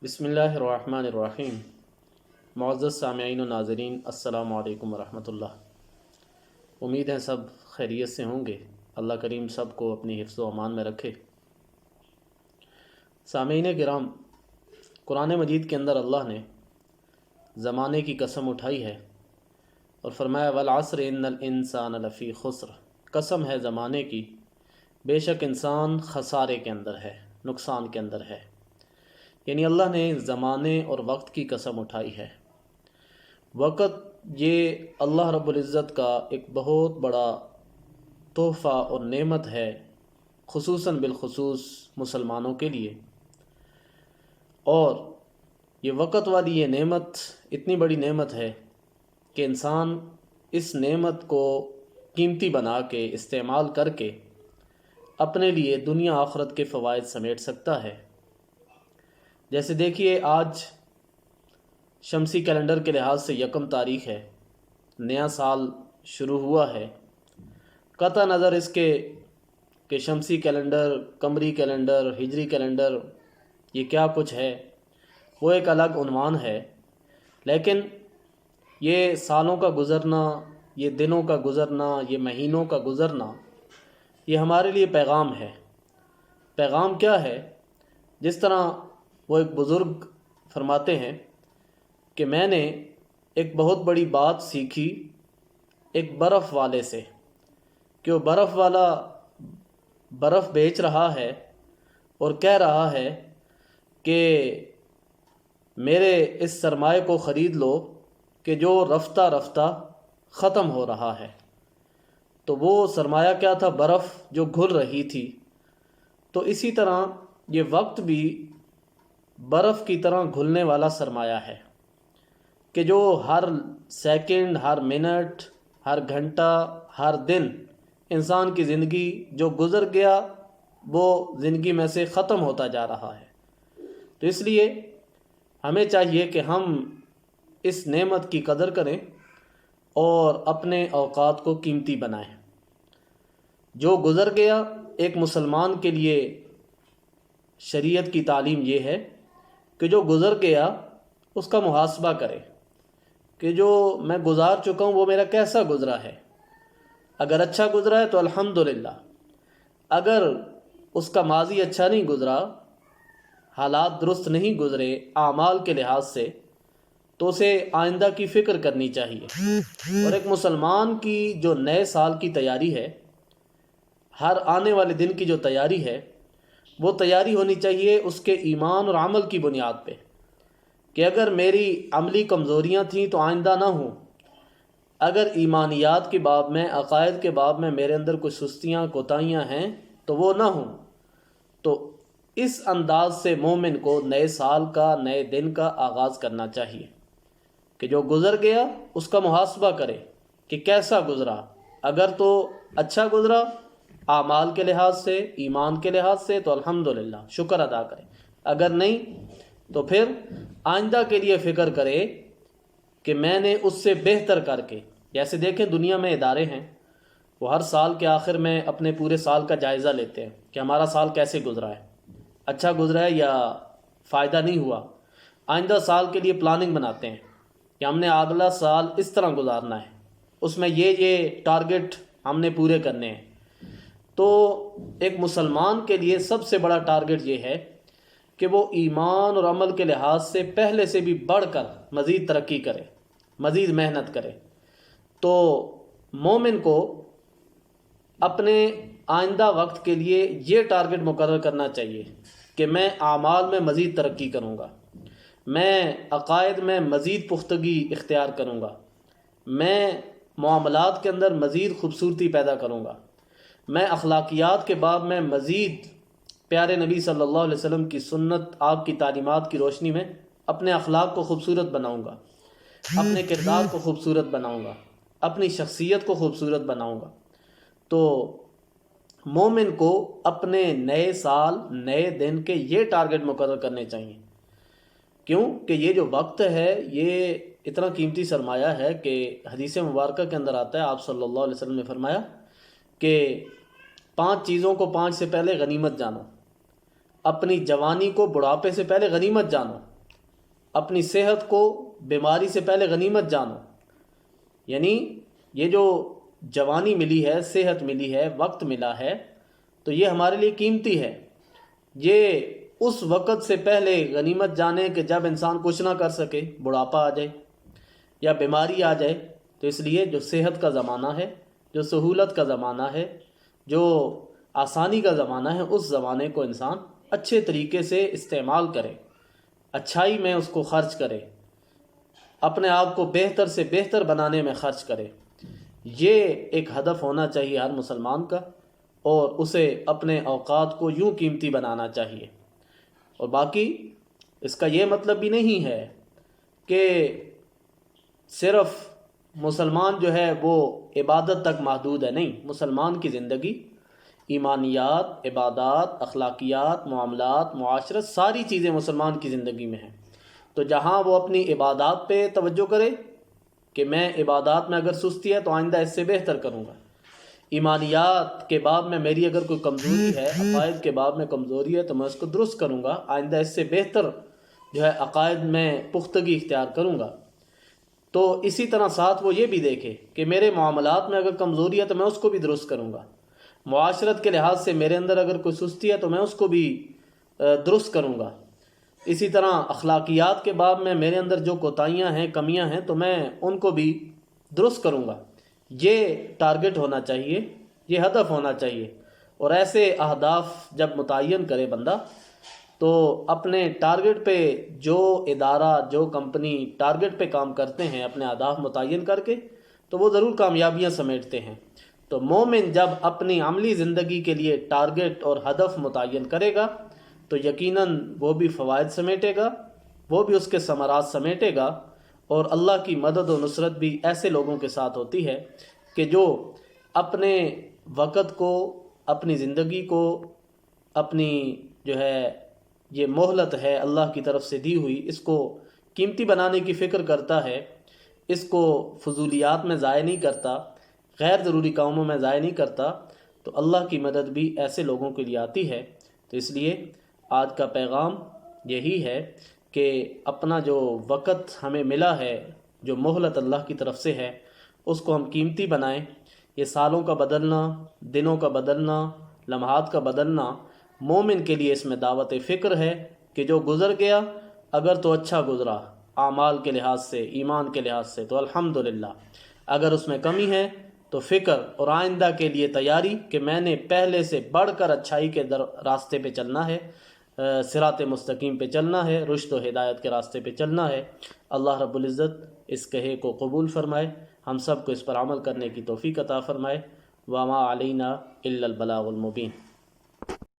بسم اللہ الرحمن الرحیم۔ معزز سامعین و ناظرین، السلام علیکم ورحمۃ اللہ۔ امید ہے سب خیریت سے ہوں گے۔ اللہ کریم سب کو اپنی حفظ و امان میں رکھے۔ سامعین کرام، قرآن مجید کے اندر اللہ نے زمانے کی قسم اٹھائی ہے اور فرمایا والعصر ان الانسان لفی خسر، قسم ہے زمانے کی، بے شک انسان خسارے کے اندر ہے، نقصان کے اندر ہے۔ یعنی اللہ نے زمانے اور وقت کی قسم اٹھائی ہے۔ وقت یہ اللہ رب العزت کا ایک بہت بڑا تحفہ اور نعمت ہے، خصوصاً بالخصوص مسلمانوں کے لیے۔ اور یہ وقت والی یہ نعمت اتنی بڑی نعمت ہے کہ انسان اس نعمت کو قیمتی بنا کے استعمال کر کے اپنے لیے دنیا آخرت کے فوائد سمیٹ سکتا ہے۔ جیسے دیکھیے، آج شمسی کیلنڈر کے لحاظ سے 1 تاریخ ہے، نیا سال شروع ہوا ہے۔ قطع نظر اس کے کہ شمسی کیلنڈر، قمری کیلنڈر، ہجری کیلنڈر یہ کیا کچھ ہے، وہ ایک الگ عنوان ہے، لیکن یہ سالوں کا گزرنا، یہ دنوں کا گزرنا، یہ مہینوں کا گزرنا، یہ ہمارے لیے پیغام ہے۔ پیغام کیا ہے؟ جس طرح وہ ایک بزرگ فرماتے ہیں کہ میں نے ایک بہت بڑی بات سیکھی ایک برف والے سے، کہ وہ برف والا برف بیچ رہا ہے اور کہہ رہا ہے کہ میرے اس سرمائے کو خرید لو کہ جو رفتہ رفتہ ختم ہو رہا ہے۔ تو وہ سرمایہ کیا تھا؟ برف جو گھل رہی تھی۔ تو اسی طرح یہ وقت بھی برف کی طرح گھلنے والا سرمایہ ہے کہ جو ہر سیکنڈ، ہر منٹ، ہر گھنٹہ، ہر دن انسان کی زندگی جو گزر گیا وہ زندگی میں سے ختم ہوتا جا رہا ہے۔ تو اس لیے ہمیں چاہیے کہ ہم اس نعمت کی قدر کریں اور اپنے اوقات کو قیمتی بنائیں۔ جو گزر گیا، ایک مسلمان کے لیے شریعت کی تعلیم یہ ہے کہ جو گزر گیا اس کا محاسبہ کرے کہ جو میں گزار چکا ہوں وہ میرا کیسا گزرا ہے۔ اگر اچھا گزرا ہے تو الحمدللہ، اگر اس کا ماضی اچھا نہیں گزرا، حالات درست نہیں گزرے اعمال کے لحاظ سے، تو اسے آئندہ کی فکر کرنی چاہیے۔ اور ایک مسلمان کی جو نئے سال کی تیاری ہے، ہر آنے والے دن کی جو تیاری ہے، وہ تیاری ہونی چاہیے اس کے ایمان اور عمل کی بنیاد پہ، کہ اگر میری عملی کمزوریاں تھیں تو آئندہ نہ ہوں، اگر ایمانیات کے باب میں، عقائد کے باب میں میرے اندر کچھ سستیاں، کوتاہیاں ہیں تو وہ نہ ہوں۔ تو اس انداز سے مومن کو نئے سال کا، نئے دن کا آغاز کرنا چاہیے کہ جو گزر گیا اس کا محاسبہ کرے کہ کیسا گزرا۔ اگر تو اچھا گزرا اعمال کے لحاظ سے، ایمان کے لحاظ سے، تو الحمدللہ شکر ادا کرے۔ اگر نہیں تو پھر آئندہ کے لیے فکر کرے کہ میں نے اس سے بہتر کر کے، جیسے دیکھیں دنیا میں ادارے ہیں، وہ ہر سال کے آخر میں اپنے پورے سال کا جائزہ لیتے ہیں کہ ہمارا سال کیسے گزرا ہے، اچھا گزرا ہے یا فائدہ نہیں ہوا۔ آئندہ سال کے لیے پلاننگ بناتے ہیں کہ ہم نے اگلا سال اس طرح گزارنا ہے، اس میں یہ ٹارگٹ ہم نے پورے کرنے ہیں۔ تو ایک مسلمان کے لیے سب سے بڑا ٹارگٹ یہ ہے کہ وہ ایمان اور عمل کے لحاظ سے پہلے سے بھی بڑھ کر مزید ترقی کرے، مزید محنت کرے۔ تو مومن کو اپنے آئندہ وقت کے لیے یہ ٹارگٹ مقرر کرنا چاہیے کہ میں اعمال میں مزید ترقی کروں گا، میں عقائد میں مزید پختگی اختیار کروں گا، میں معاملات کے اندر مزید خوبصورتی پیدا کروں گا، میں اخلاقیات کے باب میں مزید پیارے نبی صلی اللہ علیہ وسلم کی سنت، آپ کی تعلیمات کی روشنی میں اپنے اخلاق کو خوبصورت بناؤں گا، اپنے کردار کو خوبصورت بناؤں گا، اپنی شخصیت کو خوبصورت بناؤں گا۔ تو مومن کو اپنے نئے سال، نئے دن کے یہ ٹارگٹ مقرر کرنے چاہیے۔ کیوں کہ یہ جو وقت ہے یہ اتنا قیمتی سرمایہ ہے کہ حدیث مبارکہ کے اندر آتا ہے، آپ صلی اللہ علیہ وسلم نے فرمایا کہ 5 چیزوں کو 5 سے پہلے غنیمت جانو، اپنی جوانی کو بڑھاپے سے پہلے غنیمت جانو، اپنی صحت کو بیماری سے پہلے غنیمت جانو، یعنی یہ جو جوانی ملی ہے، صحت ملی ہے، وقت ملا ہے، تو یہ ہمارے لیے قیمتی ہے۔ یہ اس وقت سے پہلے غنیمت جانے کہ جب انسان کچھ نہ کر سکے، بڑھاپا آ جائے یا بیماری آ جائے، تو اس لیے جو صحت کا زمانہ ہے، جو سہولت کا زمانہ ہے، جو آسانی کا زمانہ ہے، اس زمانے کو انسان اچھے طریقے سے استعمال کرے، اچھائی میں اس کو خرچ کرے، اپنے آپ کو بہتر سے بہتر بنانے میں خرچ کرے۔ یہ ایک ہدف ہونا چاہیے ہر مسلمان کا، اور اسے اپنے اوقات کو یوں قیمتی بنانا چاہیے۔ اور باقی اس کا یہ مطلب بھی نہیں ہے کہ صرف مسلمان جو ہے وہ عبادت تک محدود ہے، نہیں، مسلمان کی زندگی ایمانیات، عبادات، اخلاقیات، معاملات، معاشرت، ساری چیزیں مسلمان کی زندگی میں ہیں۔ تو جہاں وہ اپنی عبادات پہ توجہ کرے کہ میں عبادات میں اگر سستی ہے تو آئندہ اس سے بہتر کروں گا، ایمانیات کے باب میں میری اگر کوئی کمزوری ہے، عقائد کے باب میں کمزوری ہے تو میں اس کو درست کروں گا، آئندہ اس سے بہتر جو ہے عقائد میں پختگی اختیار کروں گا۔ تو اسی طرح ساتھ وہ یہ بھی دیکھے کہ میرے معاملات میں اگر کمزوری ہے تو میں اس کو بھی درست کروں گا، معاشرت کے لحاظ سے میرے اندر اگر کوئی سستی ہے تو میں اس کو بھی درست کروں گا، اسی طرح اخلاقیات کے باب میں میرے اندر جو کوتاہیاں ہیں، کمیاں ہیں، تو میں ان کو بھی درست کروں گا۔ یہ ٹارگٹ ہونا چاہیے، یہ ہدف ہونا چاہیے۔ اور ایسے اہداف جب متعین کرے بندہ تو اپنے ٹارگٹ پہ، جو ادارہ، جو کمپنی ٹارگٹ پہ کام کرتے ہیں اپنے اہداف متعین کر کے، تو وہ ضرور کامیابیاں سمیٹتے ہیں۔ تو مومن جب اپنی عملی زندگی کے لیے ٹارگٹ اور ہدف متعین کرے گا تو یقیناً وہ بھی فوائد سمیٹے گا، وہ بھی اس کے ثمرات سمیٹے گا، اور اللہ کی مدد و نصرت بھی ایسے لوگوں کے ساتھ ہوتی ہے کہ جو اپنے وقت کو، اپنی زندگی کو، اپنی جو ہے یہ مہلت ہے اللہ کی طرف سے دی ہوئی، اس کو قیمتی بنانے کی فکر کرتا ہے، اس کو فضولیات میں ضائع نہیں کرتا، غیر ضروری کاموں میں ضائع نہیں کرتا، تو اللہ کی مدد بھی ایسے لوگوں کے لیے آتی ہے۔ تو اس لیے آج کا پیغام یہی ہے کہ اپنا جو وقت ہمیں ملا ہے، جو مہلت اللہ کی طرف سے ہے، اس کو ہم قیمتی بنائیں۔ یہ سالوں کا بدلنا، دنوں کا بدلنا، لمحات کا بدلنا مومن کے لیے اس میں دعوت فکر ہے کہ جو گزر گیا اگر تو اچھا گزرا، اعمال کے لحاظ سے، ایمان کے لحاظ سے، تو الحمدللہ۔ اگر اس میں کمی ہے تو فکر اور آئندہ کے لیے تیاری کہ میں نے پہلے سے بڑھ کر اچھائی کے راستے پہ چلنا ہے، صراط مستقیم پہ چلنا ہے، رشد و ہدایت کے راستے پہ چلنا ہے۔ اللہ رب العزت اس کہے کو قبول فرمائے، ہم سب کو اس پر عمل کرنے کی توفیق عطا فرمائے۔ وما علینا الا البلاغ المبین۔